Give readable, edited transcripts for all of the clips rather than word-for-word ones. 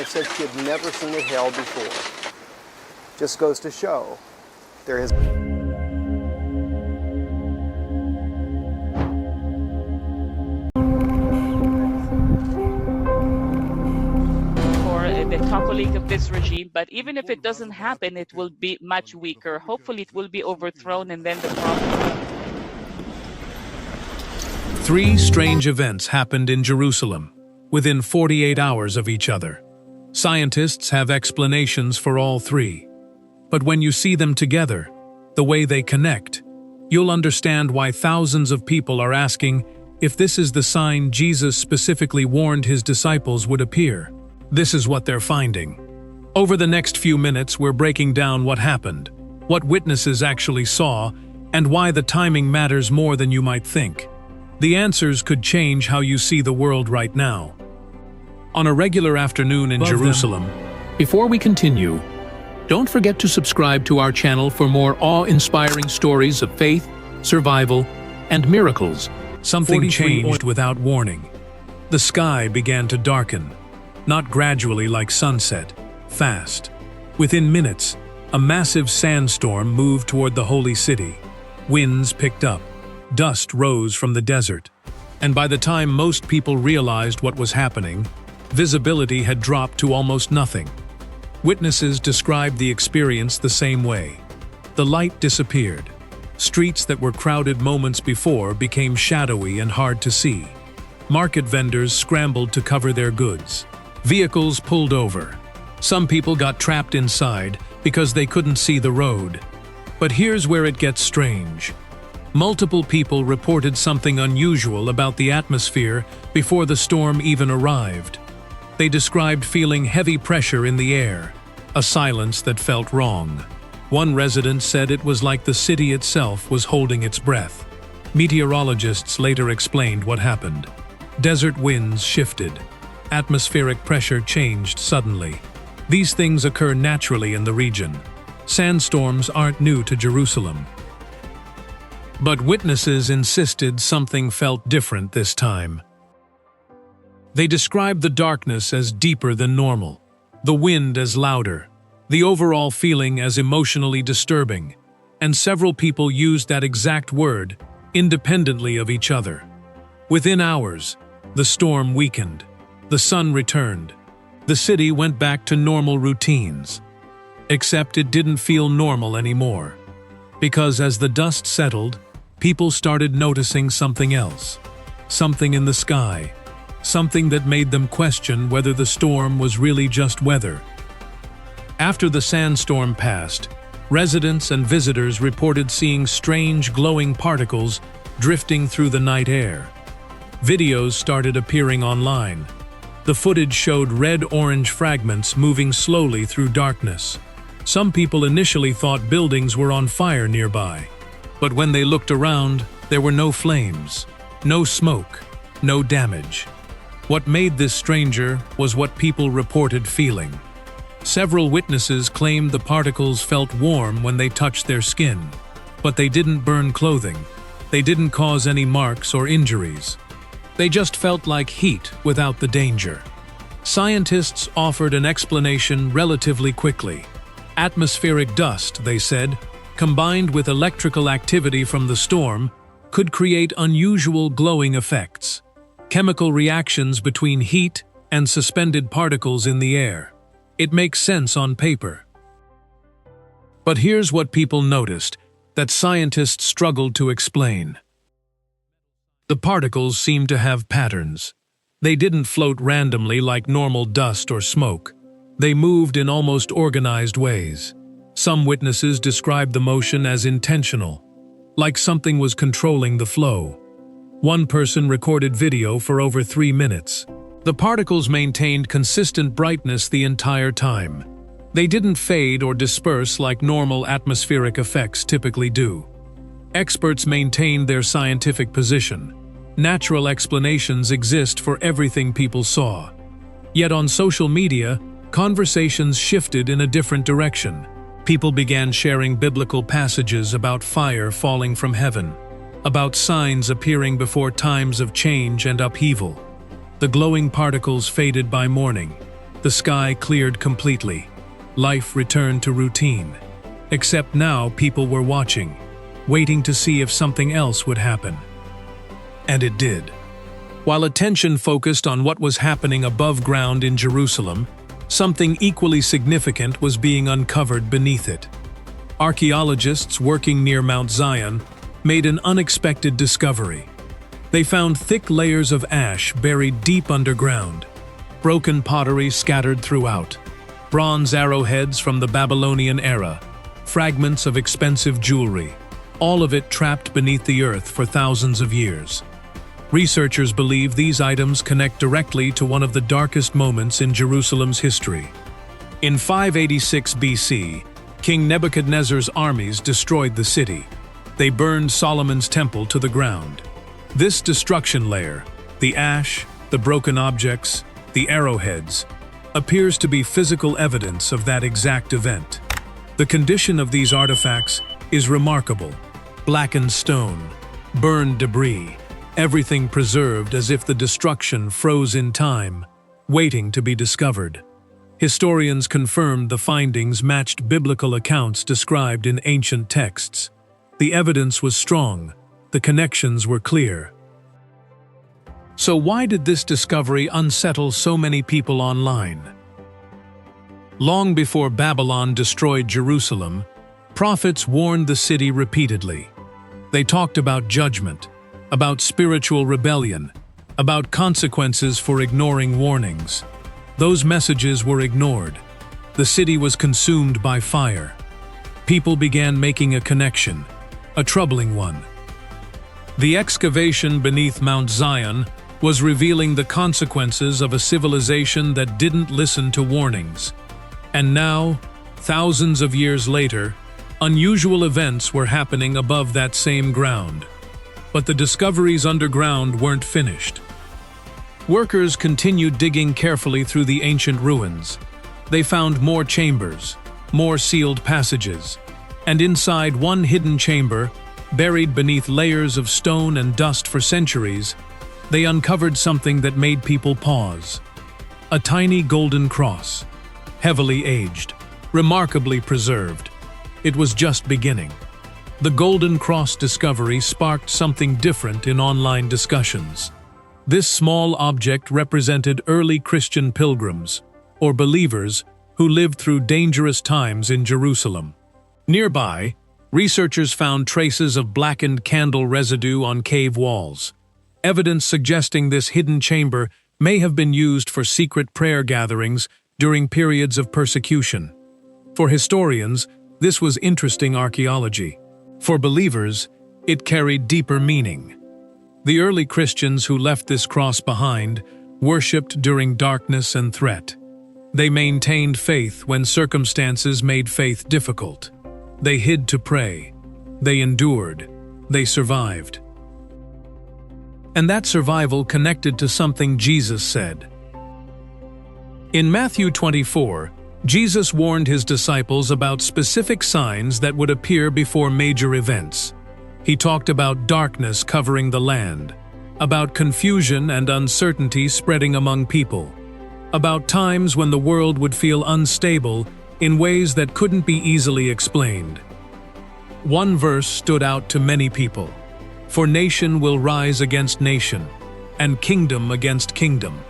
wife said she had never seen it held before. Just goes to show there is. The toppling of this regime, but even if it doesn't happen, it will be much weaker. Hopefully it will be overthrown, and then the problem. 3 strange events happened in Jerusalem within 48 hours of each other. Scientists have explanations for all 3. But when you see them together, the way they connect, you'll understand why thousands of people are asking if this is the sign Jesus specifically warned his disciples would appear. This is what they're finding. Over the next few minutes, we're breaking down what happened, what witnesses actually saw, and why the timing matters more than you might think. The answers could change how you see the world right now. On a regular afternoon in Jerusalem. Before we continue, don't forget to subscribe to our channel for more awe-inspiring stories of faith, survival, and miracles. Something changed without warning. The sky began to darken. Not gradually like sunset, fast. Within minutes, a massive sandstorm moved toward the holy city. Winds picked up, dust rose from the desert, and by the time most people realized what was happening, visibility had dropped to almost nothing. Witnesses described the experience the same way. The light disappeared. Streets that were crowded moments before became shadowy and hard to see. Market vendors scrambled to cover their goods. Vehicles pulled over. Some people got trapped inside because they couldn't see the road. But here's where it gets strange. Multiple people reported something unusual about the atmosphere before the storm even arrived. They described feeling heavy pressure in the air, a silence that felt wrong. One resident said it was like the city itself was holding its breath. Meteorologists later explained what happened. Desert winds shifted. Atmospheric pressure changed suddenly. These things occur naturally in the region. Sandstorms aren't new to Jerusalem. But witnesses insisted something felt different this time. They described the darkness as deeper than normal, the wind as louder, the overall feeling as emotionally disturbing, and several people used that exact word, independently of each other. Within hours, the storm weakened. The sun returned. The city went back to normal routines. Except it didn't feel normal anymore. Because as the dust settled, people started noticing something else. Something in the sky. Something that made them question whether the storm was really just weather. After the sandstorm passed, residents and visitors reported seeing strange glowing particles drifting through the night air. Videos started appearing online. The footage showed red-orange fragments moving slowly through darkness. Some people initially thought buildings were on fire nearby. But when they looked around, there were no flames, no smoke, no damage. What made this stranger was what people reported feeling. Several witnesses claimed the particles felt warm when they touched their skin. But they didn't burn clothing. They didn't cause any marks or injuries. They just felt like heat without the danger. Scientists offered an explanation relatively quickly. Atmospheric dust, they said, combined with electrical activity from the storm, could create unusual glowing effects. Chemical reactions between heat and suspended particles in the air. It makes sense on paper. But here's what people noticed that scientists struggled to explain. The particles seemed to have patterns. They didn't float randomly like normal dust or smoke. They moved in almost organized ways. Some witnesses described the motion as intentional, like something was controlling the flow. One person recorded video for over 3 minutes. The particles maintained consistent brightness the entire time. They didn't fade or disperse like normal atmospheric effects typically do. Experts maintained their scientific position. Natural explanations exist for everything people saw. Yet on social media, conversations shifted in a different direction. People began sharing biblical passages about fire falling from heaven, about signs appearing before times of change and upheaval. The glowing particles faded by morning. The sky cleared completely. Life returned to routine. Except now people were watching, waiting to see if something else would happen. And it did. While attention focused on what was happening above ground in Jerusalem, something equally significant was being uncovered beneath it. Archaeologists working near Mount Zion made an unexpected discovery. They found thick layers of ash buried deep underground, broken pottery scattered throughout, bronze arrowheads from the Babylonian era, fragments of expensive jewelry, all of it trapped beneath the earth for thousands of years. Researchers believe these items connect directly to one of the darkest moments in Jerusalem's history. In 586 BC, King Nebuchadnezzar's armies destroyed the city. They burned Solomon's temple to the ground. This destruction layer, the ash, the broken objects, the arrowheads, appears to be physical evidence of that exact event. The condition of these artifacts is remarkable. Blackened stone, burned debris, everything preserved as if the destruction froze in time, waiting to be discovered. Historians confirmed the findings matched biblical accounts described in ancient texts. The evidence was strong, the connections were clear. So why did this discovery unsettle so many people online? Long before Babylon destroyed Jerusalem, prophets warned the city repeatedly. They talked about judgment, about spiritual rebellion, about consequences for ignoring warnings. Those messages were ignored. The city was consumed by fire. People began making a connection, a troubling one. The excavation beneath Mount Zion was revealing the consequences of a civilization that didn't listen to warnings. And now, thousands of years later, unusual events were happening above that same ground. But the discoveries underground weren't finished. Workers continued digging carefully through the ancient ruins. They found more chambers, more sealed passages, and inside one hidden chamber, buried beneath layers of stone and dust for centuries, they uncovered something that made people pause. A tiny golden cross, heavily aged, remarkably preserved. It was just beginning. The Golden Cross discovery sparked something different in online discussions. This small object represented early Christian pilgrims, or believers, who lived through dangerous times in Jerusalem. Nearby, researchers found traces of blackened candle residue on cave walls, evidence suggesting this hidden chamber may have been used for secret prayer gatherings during periods of persecution. For historians, this was interesting archaeology. For believers, it carried deeper meaning. The early Christians who left this cross behind worshipped during darkness and threat. They maintained faith when circumstances made faith difficult. They hid to pray. They endured. They survived. And that survival connected to something Jesus said. In Matthew 24, Jesus warned his disciples about specific signs that would appear before major events. He talked about darkness covering the land, about confusion and uncertainty spreading among people, about times when the world would feel unstable in ways that couldn't be easily explained. One verse stood out to many people. For nation will rise against nation, and kingdom against kingdom.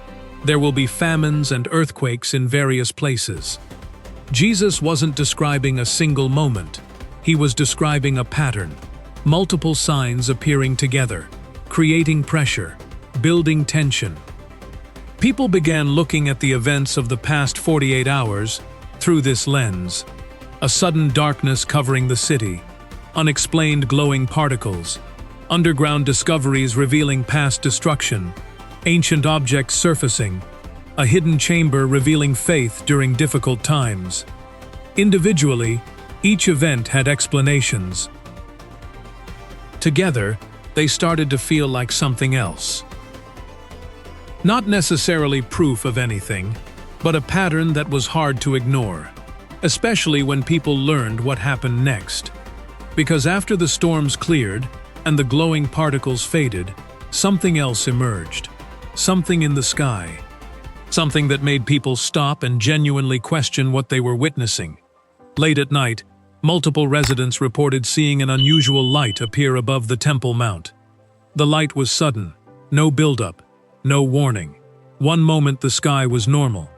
There will be famines and earthquakes in various places. Jesus wasn't describing a single moment. He was describing a pattern, multiple signs appearing together, creating pressure, building tension. People began looking at the events of the past 48 hours through this lens. A sudden darkness covering the city, unexplained glowing particles, underground discoveries revealing past destruction, ancient objects surfacing, a hidden chamber revealing faith during difficult times. Individually, each event had explanations. Together, they started to feel like something else. Not necessarily proof of anything, but a pattern that was hard to ignore, especially when people learned what happened next. Because after the storms cleared and the glowing particles faded, something else emerged. Something in the sky. something that made people stop and genuinely question what they were witnessing. Late at night, multiple residents reported seeing an unusual light appear above the Temple Mount. The light was sudden, no buildup, no warning. One moment the sky was normal.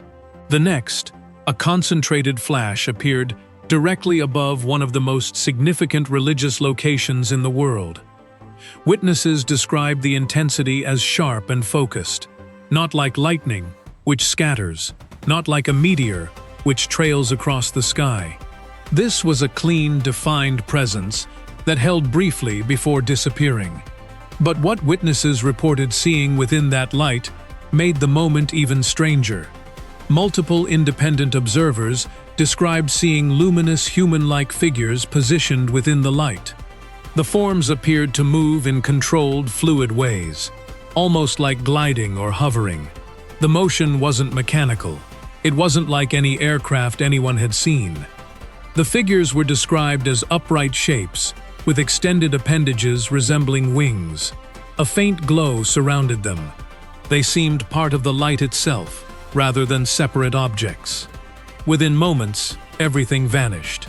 The next, a concentrated flash appeared directly above one of the most significant religious locations in the world. Witnesses described the intensity as sharp and focused, not like lightning, which scatters, not like a meteor, which trails across the sky. This was a clean, defined presence that held briefly before disappearing. But what witnesses reported seeing within that light made the moment even stranger. Multiple independent observers described seeing luminous human-like figures positioned within the light. The forms appeared to move in controlled, fluid ways, almost like gliding or hovering. The motion wasn't mechanical. It wasn't like any aircraft anyone had seen. The figures were described as upright shapes, with extended appendages resembling wings. A faint glow surrounded them. They seemed part of the light itself, rather than separate objects. Within moments, everything vanished.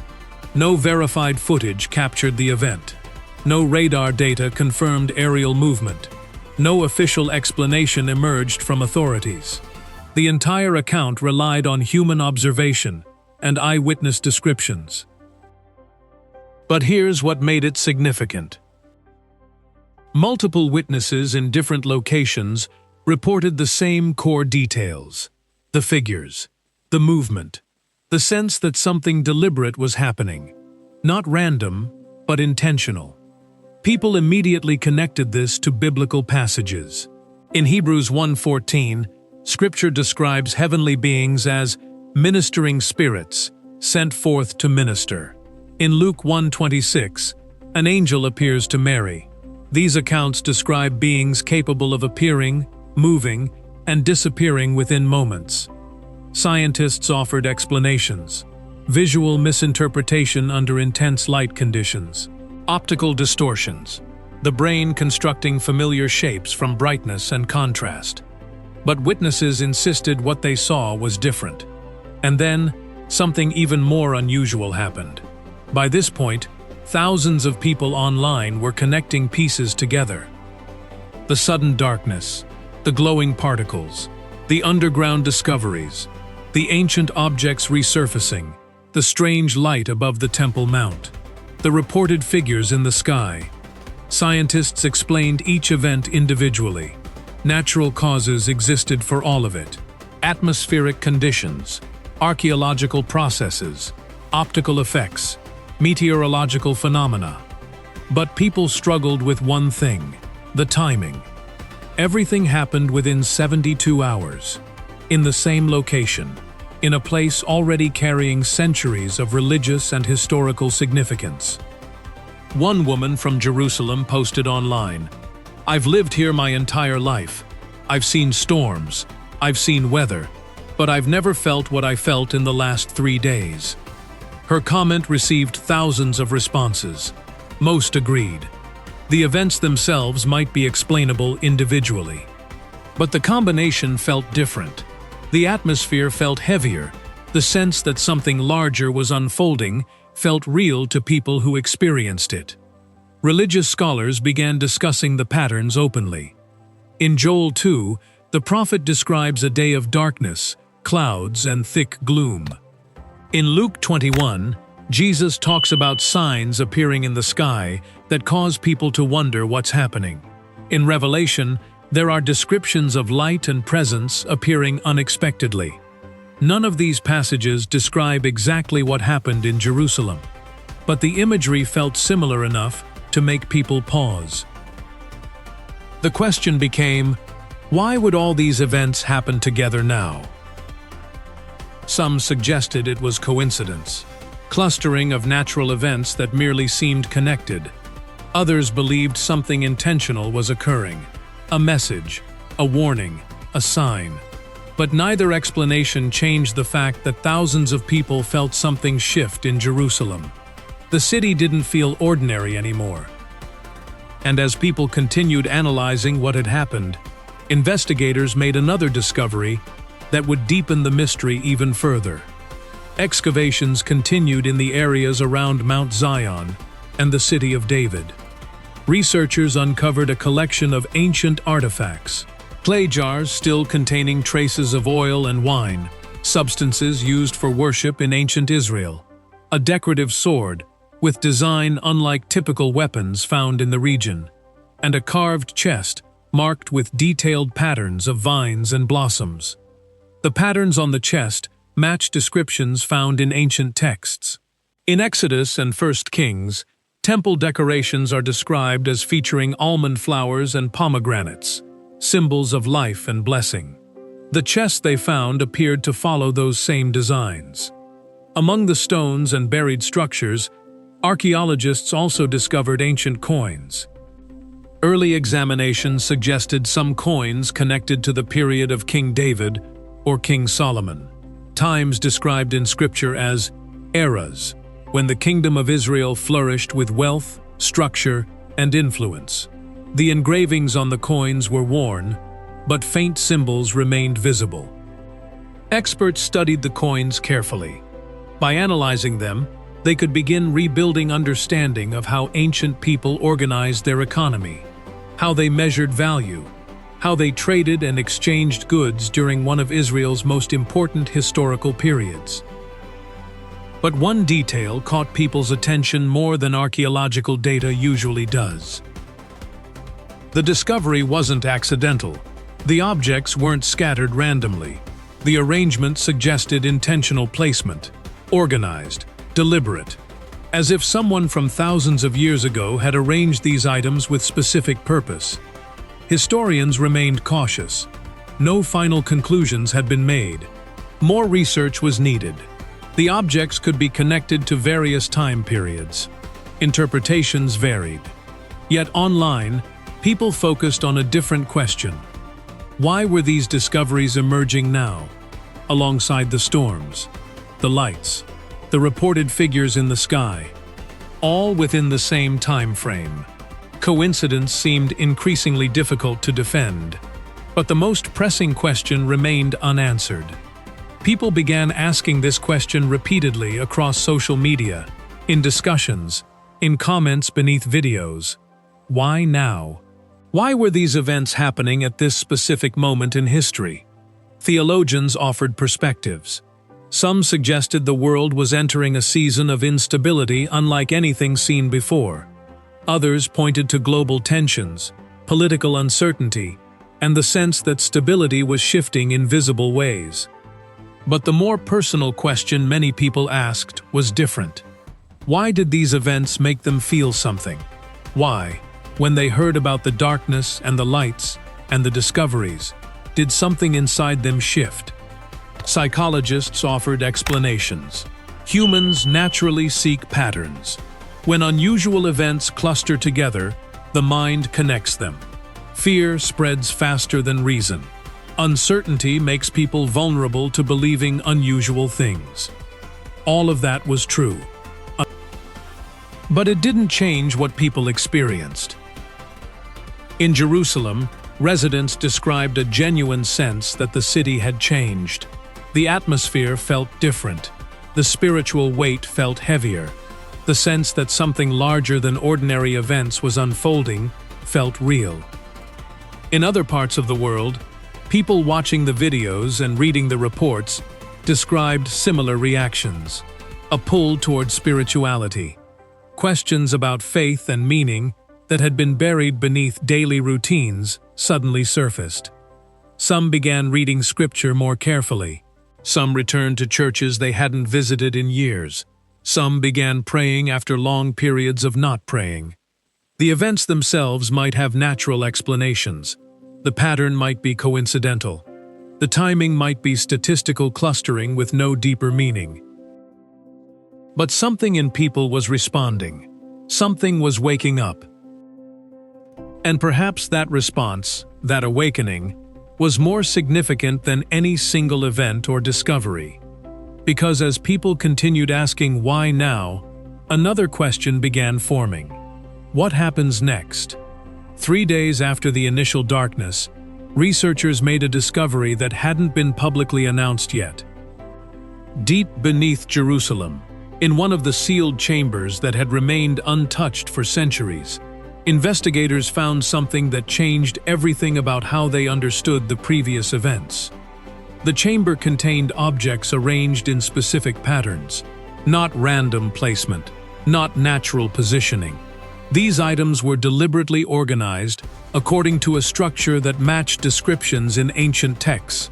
No verified footage captured the event. No radar data confirmed aerial movement. No official explanation emerged from authorities. The entire account relied on human observation and eyewitness descriptions. But here's what made it significant. Multiple witnesses in different locations reported the same core details: the figures, the movement, the sense that something deliberate was happening, not random, but intentional. People immediately connected this to biblical passages. In Hebrews 1:14, Scripture describes heavenly beings as ministering spirits sent forth to minister. In Luke 1:26, an angel appears to Mary. These accounts describe beings capable of appearing, moving, and disappearing within moments. Scientists offered explanations: visual misinterpretation under intense light conditions, optical distortions, the brain constructing familiar shapes from brightness and contrast. But witnesses insisted what they saw was different. And then, something even more unusual happened. By this point, thousands of people online were connecting pieces together. The sudden darkness, the glowing particles, the underground discoveries, the ancient objects resurfacing, the strange light above the Temple Mount, the reported figures in the sky. Scientists explained each event individually. Natural causes existed for all of it: atmospheric conditions, archaeological processes, optical effects, meteorological phenomena. But people struggled with one thing: the timing. Everything happened within 72 hours, in the same location, in a place already carrying centuries of religious and historical significance. One woman from Jerusalem posted online, "I've lived here my entire life. I've seen storms, I've seen weather, but I've never felt what I felt in the last 3 days." Her comment received thousands of responses. Most agreed. The events themselves might be explainable individually. But the combination felt different. The atmosphere felt heavier. The sense that something larger was unfolding felt real to people who experienced it. Religious scholars began discussing the patterns openly. In Joel 2, the prophet describes a day of darkness, clouds, and thick gloom. In Luke 21, Jesus talks about signs appearing in the sky that cause people to wonder what's happening. In Revelation, there are descriptions of light and presence appearing unexpectedly. None of these passages describe exactly what happened in Jerusalem, but the imagery felt similar enough to make people pause. The question became, why would all these events happen together now? Some suggested it was coincidence, clustering of natural events that merely seemed connected. Others believed something intentional was occurring, a message, a warning, a sign. But neither explanation changed the fact that thousands of people felt something shift in Jerusalem. The city didn't feel ordinary anymore. And as people continued analyzing what had happened, investigators made another discovery that would deepen the mystery even further. Excavations continued in the areas around Mount Zion and the city of David. Researchers uncovered a collection of ancient artifacts, clay jars still containing traces of oil and wine, substances used for worship in ancient Israel, a decorative sword with design unlike typical weapons found in the region, and a carved chest marked with detailed patterns of vines and blossoms. The patterns on the chest match descriptions found in ancient texts. In Exodus and 1 Kings, temple decorations are described as featuring almond flowers and pomegranates, symbols of life and blessing. The chest they found appeared to follow those same designs. Among the stones and buried structures, archaeologists also discovered ancient coins. Early examinations suggested some coins connected to the period of King David or King Solomon, times described in Scripture as eras, when the kingdom of Israel flourished with wealth, structure, and influence. The engravings on the coins were worn, but faint symbols remained visible. Experts studied the coins carefully. By analyzing them, they could begin rebuilding understanding of how ancient people organized their economy, how they measured value, how they traded and exchanged goods during one of Israel's most important historical periods. But one detail caught people's attention more than archaeological data usually does. The discovery wasn't accidental. The objects weren't scattered randomly. The arrangement suggested intentional placement, organized, deliberate, as if someone from thousands of years ago had arranged these items with specific purpose. Historians remained cautious. No final conclusions had been made. More research was needed. The objects could be connected to various time periods. Interpretations varied. Yet online, people focused on a different question. Why were these discoveries emerging now, alongside the storms, the lights, the reported figures in the sky, all within the same time frame? Coincidence seemed increasingly difficult to defend, but the most pressing question remained unanswered. People began asking this question repeatedly across social media, in discussions, in comments beneath videos. Why now? Why were these events happening at this specific moment in history? Theologians offered perspectives. Some suggested the world was entering a season of instability unlike anything seen before. Others pointed to global tensions, political uncertainty, and the sense that stability was shifting in visible ways. But the more personal question many people asked was different. Why did these events make them feel something? Why, when they heard about the darkness and the lights and the discoveries, did something inside them shift? Psychologists offered explanations. Humans naturally seek patterns. When unusual events cluster together, the mind connects them. Fear spreads faster than reason. Uncertainty makes people vulnerable to believing unusual things. All of that was true. But it didn't change what people experienced. In Jerusalem, residents described a genuine sense that the city had changed. The atmosphere felt different. The spiritual weight felt heavier. The sense that something larger than ordinary events was unfolding felt real. In other parts of the world, people watching the videos and reading the reports described similar reactions. A pull toward spirituality. Questions about faith and meaning that had been buried beneath daily routines suddenly surfaced. Some began reading scripture more carefully. Some returned to churches they hadn't visited in years. Some began praying after long periods of not praying. The events themselves might have natural explanations. The pattern might be coincidental. The timing might be statistical clustering with no deeper meaning. But something in people was responding. Something was waking up. And perhaps that response, that awakening, was more significant than any single event or discovery. Because as people continued asking why now, another question began forming. What happens next? 3 days after the initial darkness, researchers made a discovery that hadn't been publicly announced yet. Deep beneath Jerusalem, in one of the sealed chambers that had remained untouched for centuries, investigators found something that changed everything about how they understood the previous events. The chamber contained objects arranged in specific patterns, not random placement, not natural positioning. These items were deliberately organized according to a structure that matched descriptions in ancient texts.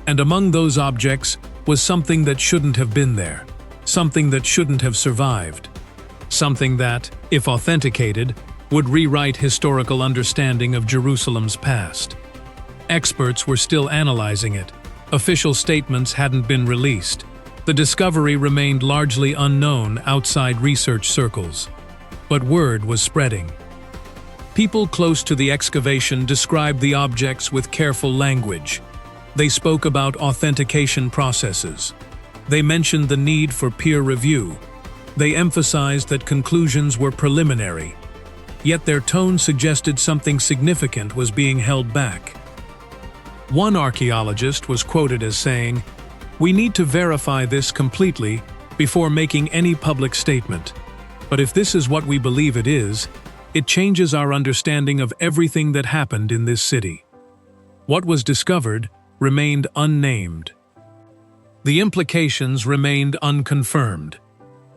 And among those objects was something that shouldn't have been there, something that shouldn't have survived, something that, if authenticated, would rewrite historical understanding of Jerusalem's past. Experts were still analyzing it. Official statements hadn't been released. The discovery remained largely unknown outside research circles. But word was spreading. People close to the excavation described the objects with careful language. They spoke about authentication processes. They mentioned the need for peer review. They emphasized that conclusions were preliminary. Yet their tone suggested something significant was being held back. One archaeologist was quoted as saying, "We need to verify this completely before making any public statement. But if this is what we believe it is, it changes our understanding of everything that happened in this city." What was discovered remained unnamed. The implications remained unconfirmed.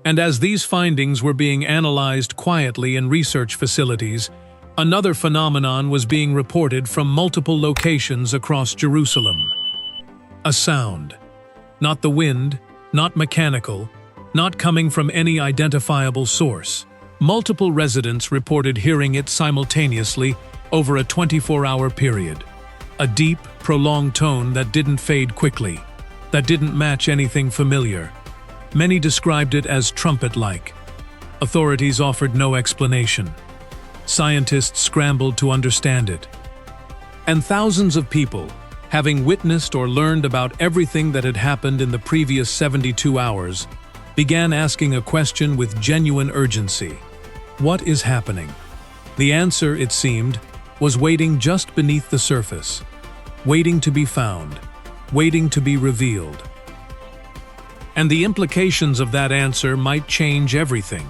And as these findings were being analyzed quietly in research facilities, another phenomenon was being reported from multiple locations across Jerusalem. A sound. Not the wind, not mechanical, not coming from any identifiable source. Multiple residents reported hearing it simultaneously over a 24-hour period. A deep, prolonged tone that didn't fade quickly, that didn't match anything familiar. Many described it as trumpet-like. Authorities offered no explanation. Scientists scrambled to understand it. And thousands of people, having witnessed or learned about everything that had happened in the previous 72 hours, began asking a question with genuine urgency. What is happening? The answer, it seemed, was waiting just beneath the surface, waiting to be found, waiting to be revealed. And the implications of that answer might change everything.